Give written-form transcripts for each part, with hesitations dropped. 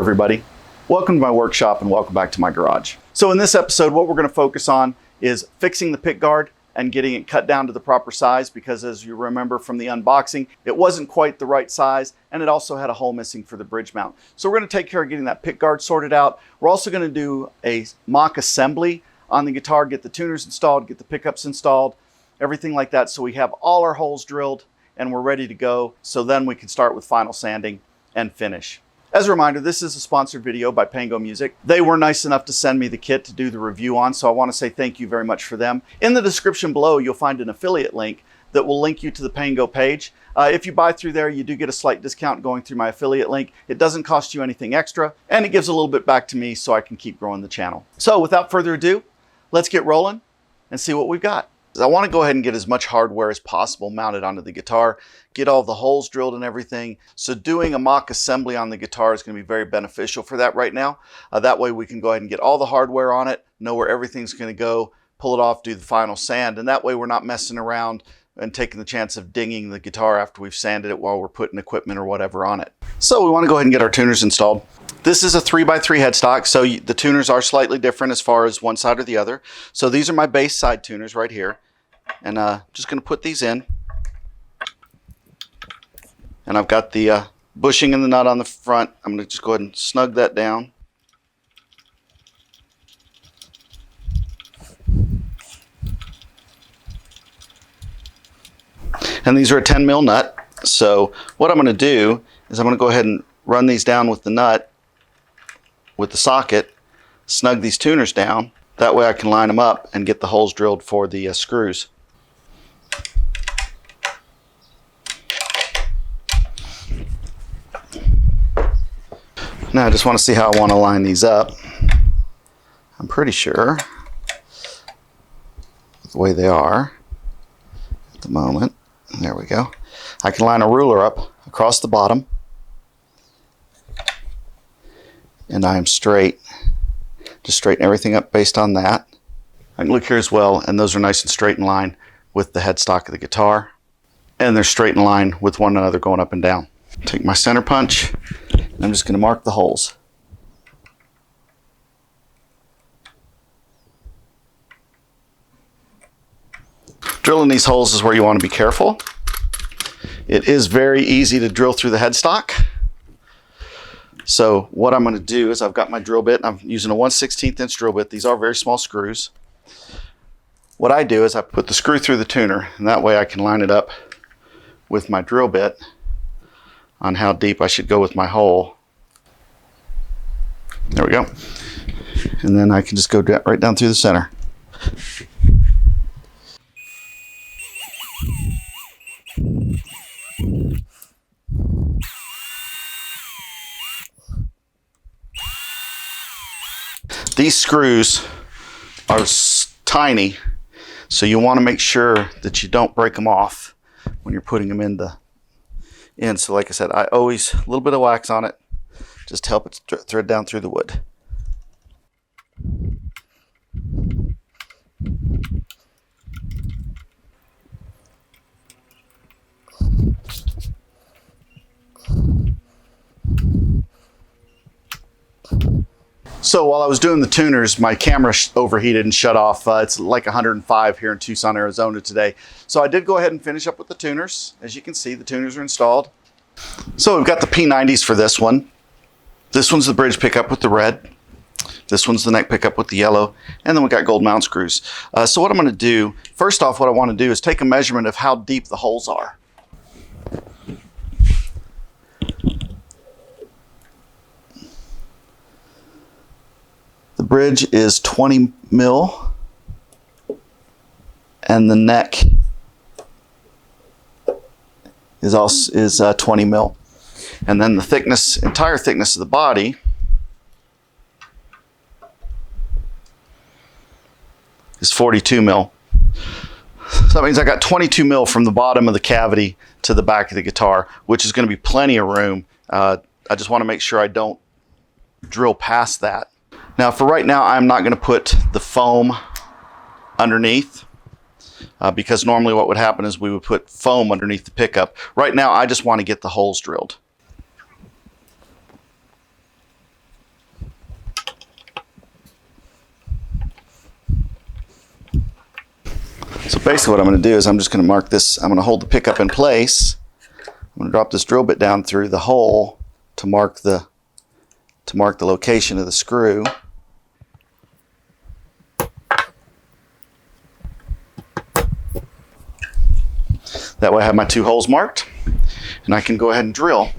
everybody. Welcome to my workshop and welcome back to my garage. So in this episode, what we're going to focus on is fixing the pick guard and getting it cut down to the proper size, because as you remember from the unboxing, it wasn't quite the right size and it also had a hole missing for the bridge mount. So we're going to take care of getting that pick guard sorted out. We're also going to do a mock assembly on the guitar, get the tuners installed, get the pickups installed, everything like that, so we have all our holes drilled and we're ready to go. So then we can start with final sanding and finish. As a reminder, this is a sponsored video by Pango Music. They were nice enough to send me the kit to do the review on, so I want to say thank you very much for them. In the description below, you'll find an affiliate link that will link you to the Pango page. If you buy through there, you do get a slight discount going through my affiliate link. It doesn't cost you anything extra, and it gives a little bit back to me so I can keep growing the channel. So without further ado, let's get rolling and see what we've got. I want to go ahead and get as much hardware as possible mounted onto the guitar, get all the holes drilled and everything. So doing a mock assembly on the guitar is going to be very beneficial for that right now. That way we can go ahead and get all the hardware on it, know where everything's going to go, pull it off, do the final sand, and that way we're not messing around and taking the chance of dinging the guitar after we've sanded it while we're putting equipment or whatever on it. So we want to go ahead and get our tuners installed. This is a 3x3 headstock, so the tuners are slightly different as far as one side or the other. So these are my base side tuners right here. And just going to put these in. And I've got the bushing and the nut on the front. I'm going to just go ahead and snug that down. And these are a 10 mil nut. So what I'm going to do is I'm going to go ahead and run these down with the nut, with the socket, snug these tuners down. That way I can line them up and get the holes drilled for the screws. Now I just want to see how I want to line these up. I'm pretty sure the way they are at the moment. There we go. I can line a ruler up across the bottom and I am straight. Just straighten everything up based on that. I can look here as well, and those are nice and straight in line with the headstock of the guitar, and they're straight in line with one another going up and down. Take my center punch, and I'm just going to mark the holes. Drilling these holes is where you want to be careful. It is very easy to drill through the headstock. So what I'm going to do is I've got my drill bit. I'm using a 1/16 inch drill bit. These are very small screws. What I do is I put the screw through the tuner, and that way I can line it up with my drill bit on how deep I should go with my hole. There we go. And then I can just go right down through the center. These screws are tiny, so you want to make sure that you don't break them off when you're putting them in. So like I said, I always, a little bit of wax on it, just to help it thread down through the wood. So while I was doing the tuners, my camera overheated and shut off. It's like 105 here in Tucson, Arizona today. So I did go ahead and finish up with the tuners. As you can see, the tuners are installed. So we've got the P90s for this one. This one's the bridge pickup with the red. This one's the neck pickup with the yellow. And then we got gold mount screws. So what I'm going to do, first off, what I want to do is take a measurement of how deep the holes are. The bridge is 20 mil and the neck is 20 mil. And then the thickness, entire thickness of the body is 42 mil. So that means I got 22 mil from the bottom of the cavity to the back of the guitar, which is going to be plenty of room. I just want to make sure I don't drill past that. Now for right now, I'm not going to put the foam underneath because normally what would happen is we would put foam underneath the pickup. Right now, I just want to get the holes drilled. So basically what I'm going to do is I'm just going to mark this, I'm going to hold the pickup in place. I'm going to drop this drill bit down through the hole to mark the location of the screw. That way I have my 2 holes marked and I can go ahead and drill.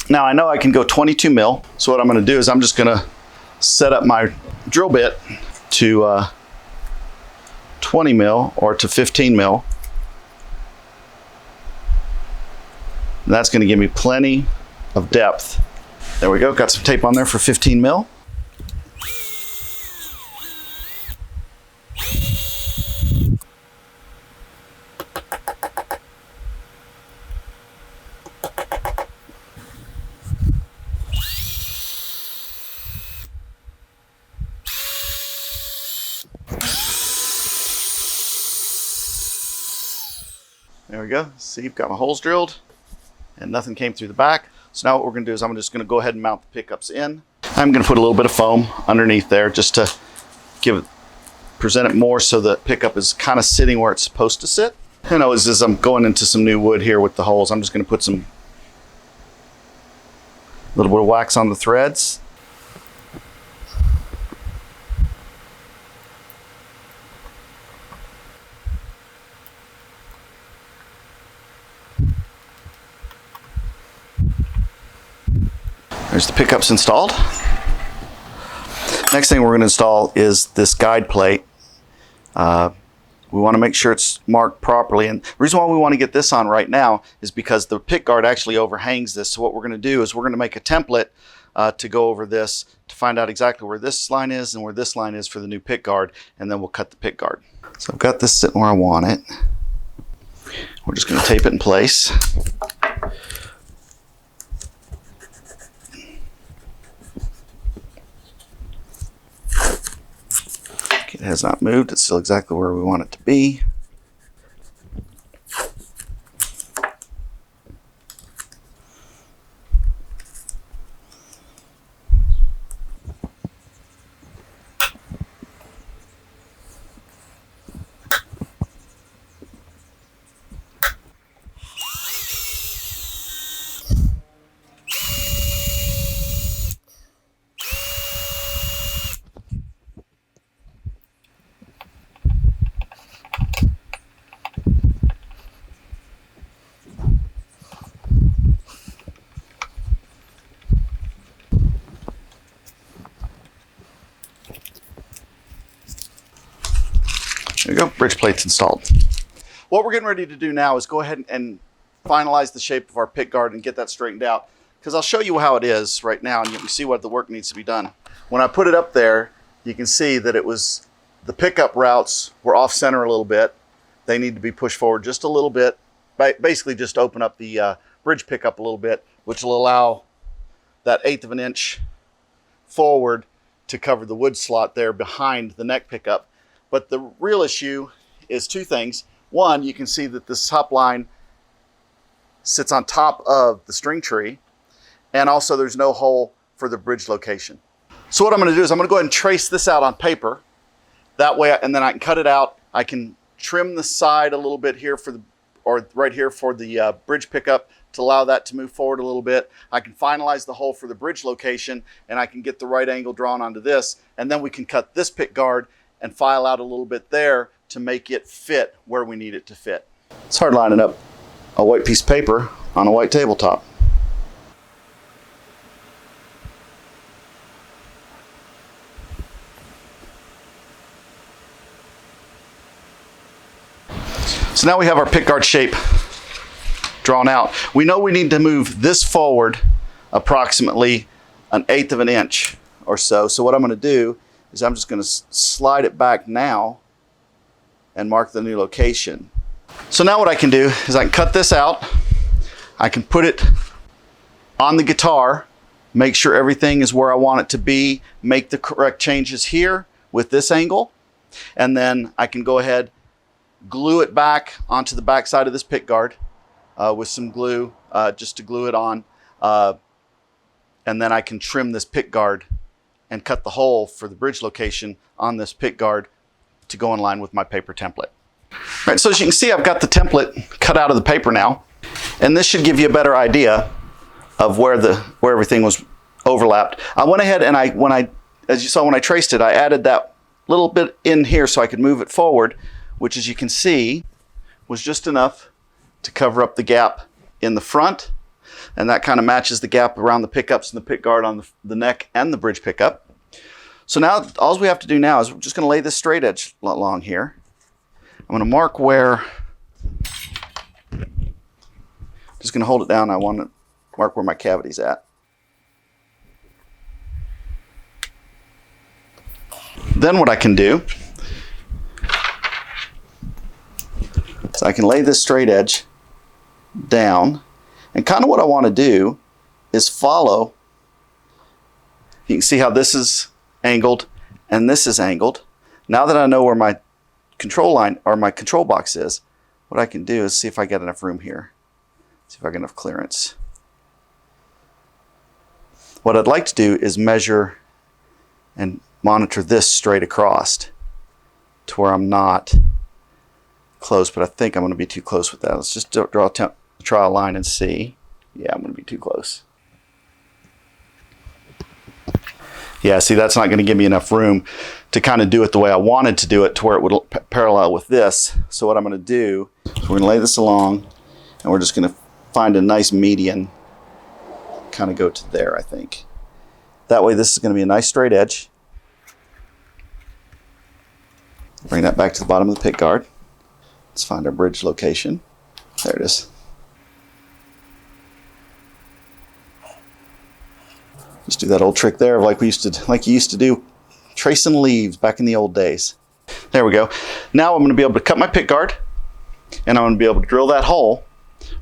Now I know I can go 22 mil, so what I'm going to do is I'm just going to set up my drill bit to 20 mil or to 15 mil. And that's going to give me plenty of depth. There we go, got some tape on there for 15 mil. There we go. See, I've got my holes drilled and nothing came through the back. So now what we're going to do is I'm just going to go ahead and mount the pickups in. I'm going to put a little bit of foam underneath there just to present it more so the pickup is kind of sitting where it's supposed to sit. You know, as I'm going into some new wood here with the holes, I'm just going to put a little bit of wax on the threads. There's the pickups installed. Next thing we're going to install is this guide plate. We want to make sure it's marked properly, and the reason why we want to get this on right now is because the pick guard actually overhangs this. So what we're going to do is we're going to make a template to go over this to find out exactly where this line is and where this line is for the new pick guard, and then we'll cut the pick guard. So I've got this sitting where I want it. We're just going to tape it in place. It has not moved. It's still exactly where we want it to be. There you go, bridge plate's installed. What we're getting ready to do now is go ahead and finalize the shape of our pick guard and get that straightened out, because I'll show you how it is right now and you can see what the work needs to be done. When I put it up there, you can see that the pickup routes were off center a little bit. They need to be pushed forward just a little bit. Basically just open up the bridge pickup a little bit, which will allow that 1/8 of an inch forward to cover the wood slot there behind the neck pickup. But the real issue is 2 things. One, you can see that this top line sits on top of the string tree, and also there's no hole for the bridge location. So what I'm going to do is I'm going to go ahead and trace this out on paper. That way, and then I can cut it out. I can trim the side a little bit here right here for the bridge pickup to allow that to move forward a little bit. I can finalize the hole for the bridge location, and I can get the right angle drawn onto this, and then we can cut this pick guard and file out a little bit there to make it fit where we need it to fit. It's hard lining up a white piece of paper on a white tabletop. So now we have our pick guard shape drawn out. We know we need to move this forward approximately 1/8 of an inch or so. So what I'm going to do is I'm just going to slide it back now and mark the new location. So now what I can do is I can cut this out. I can put it on the guitar, make sure everything is where I want it to be, make the correct changes here with this angle, and then I can go ahead, glue it back onto the back side of this pick guard with some glue just to glue it on, and then I can trim this pick guard and cut the hole for the bridge location on this pick guard to go in line with my paper template. All right, so as you can see, I've got the template cut out of the paper now, and this should give you a better idea of where everything was overlapped. I went ahead and as you saw when I traced it, I added that little bit in here so I could move it forward, which, as you can see, was just enough to cover up the gap in the front, and that kind of matches the gap around the pickups and the pick guard on the neck and the bridge pickup. So now all we have to do now is we're just going to lay this straight edge along here. I'm going to mark where, just going to hold it down. I want to mark where my cavity's at. Then what I can do is I can lay this straight edge down, and kind of what I want to do is follow. You can see how this is angled and this is angled. Now that I know where my control line or my control box is, what I can do is see if I get enough room here. See if I get enough clearance. What I'd like to do is measure and monitor this straight across to where I'm not close, but I think I'm going to be too close with that. Let's just draw a line and see. Yeah, I'm going to be too close. Yeah, see, that's not going to give me enough room to kind of do it the way I wanted to do it, to where it would parallel with this. So what I'm going to do is we're going to lay this along, and we're just going to find a nice median, kind of go to there, I think. That way this is going to be a nice straight edge. Bring that back to the bottom of the pick guard. Let's find our bridge location. There it is. Just do that old trick there of like you used to do, tracing leaves back in the old days. There we go. Now I'm going to be able to cut my pick guard, and I'm going to be able to drill that hole.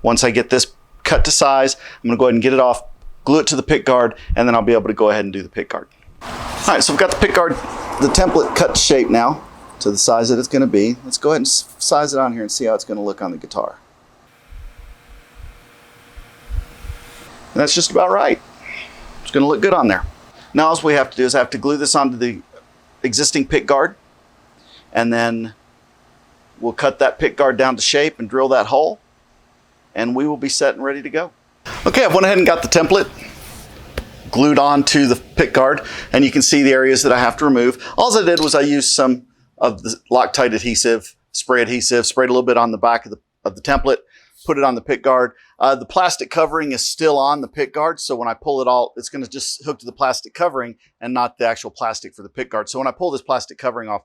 Once I get this cut to size, I'm going to go ahead and get it off, glue it to the pick guard, and then I'll be able to go ahead and do the pick guard. All right, so we've got the pick guard, the template cut to shape now to the size that it's going to be. Let's go ahead and size it on here and see how it's going to look on the guitar. And that's just about right. It's going to look good on there. Now all we have to do is I have to glue this onto the existing pick guard, and then we'll cut that pick guard down to shape and drill that hole, and we will be set and ready to go. Okay, I've went ahead and got the template glued onto the pick guard, and you can see the areas that I have to remove. All I did was I used some of the Loctite adhesive, sprayed a little bit on the back of the template, put it on the pick guard. The plastic covering is still on the pick guard, so when I pull it all, it's going to just hook to the plastic covering and not the actual plastic for the pick guard. So when I pull this plastic covering off,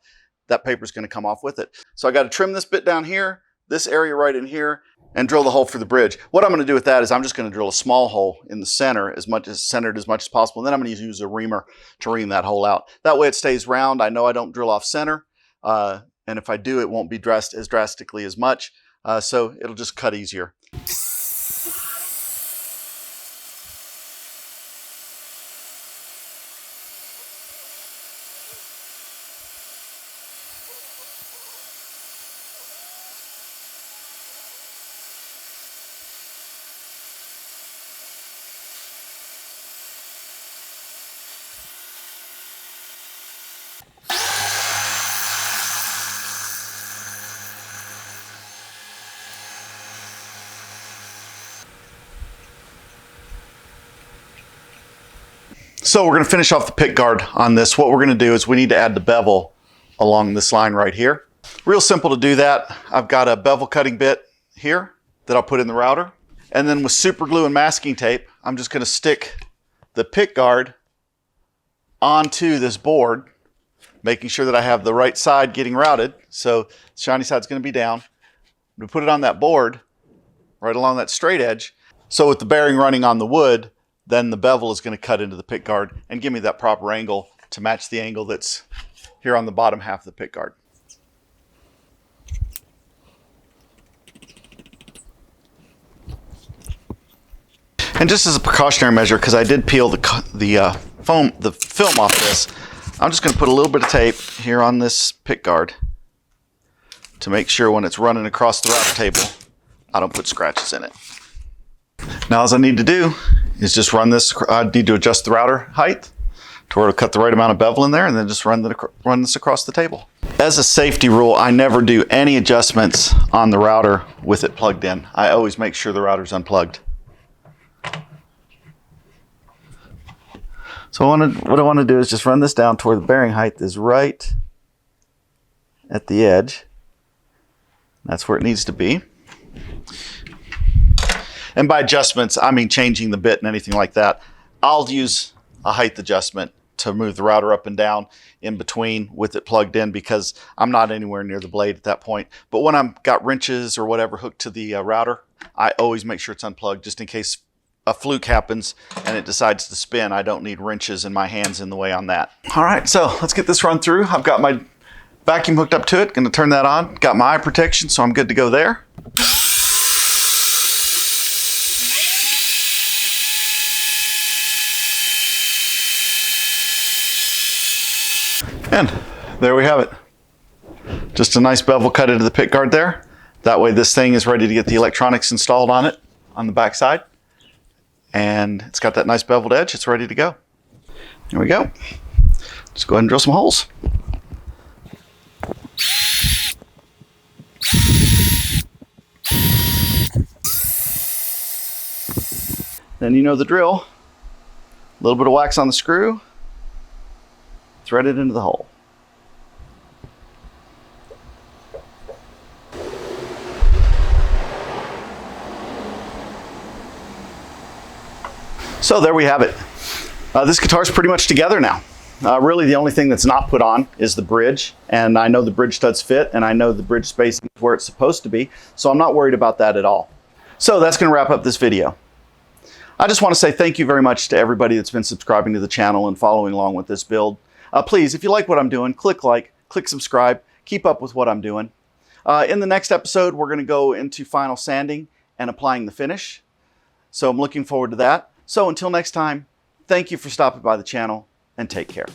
that paper is going to come off with it. So I got to trim this bit down here, this area right in here, and drill the hole for the bridge. What I'm going to do with that is I'm just going to drill a small hole in the center, centered as much as possible, and then I'm going to use a reamer to ream that hole out. That way it stays round. I know I don't drill off center, and if I do, it won't be dressed as drastically as much, so it'll just cut easier. So we're going to finish off the pick guard on this. What we're going to do is we need to add the bevel along this line right here. Real simple to do that. I've got a bevel cutting bit here that I'll put in the router. And then with super glue and masking tape, I'm just going to stick the pick guard onto this board, making sure that I have the right side getting routed. So the shiny side's going to be down. I'm going to put it on that board right along that straight edge. So with the bearing running on the wood, then the bevel is going to cut into the pick guard and give me that proper angle to match the angle that's here on the bottom half of the pick guard. And just as a precautionary measure, because I did peel the film off this, I'm just going to put a little bit of tape here on this pick guard to make sure when it's running across the router table, I don't put scratches in it. Now all I need to do is just run this. I need to adjust the router height to where it'll cut the right amount of bevel in there, and then just run this across the table. As a safety rule, I never do any adjustments on the router with it plugged in. I always make sure the router's unplugged. So what I want to do is just run this down to where the bearing height is right at the edge. That's where it needs to be. And by adjustments, I mean changing the bit and anything like that. I'll use a height adjustment to move the router up and down in between with it plugged in, because I'm not anywhere near the blade at that point. But when I've got wrenches or whatever hooked to the router, I always make sure it's unplugged, just in case a fluke happens and it decides to spin. I don't need wrenches and my hands in the way on that. All right, so let's get this run through. I've got my vacuum hooked up to it, gonna turn that on. Got my eye protection, so I'm good to go there. And there we have it. Just a nice bevel cut into the pick guard there. That way this thing is ready to get the electronics installed on it on the back side. And it's got that nice beveled edge. It's ready to go. Here we go. Just go ahead and drill some holes. Then you know the drill. A little bit of wax on the screw. Thread it into the hole. So there we have it. This guitar is pretty much together now. Really the only thing that's not put on is the bridge, and I know the bridge studs fit, and I know the bridge spacing is where it's supposed to be, so I'm not worried about that at all. So that's going to wrap up this video. I just want to say thank you very much to everybody that's been subscribing to the channel and following along with this build. Please, if you like what I'm doing, click like, click subscribe, keep up with what I'm doing. In the next episode, we're going to go into final sanding and applying the finish. So I'm looking forward to that. So until next time, thank you for stopping by the channel, and take care.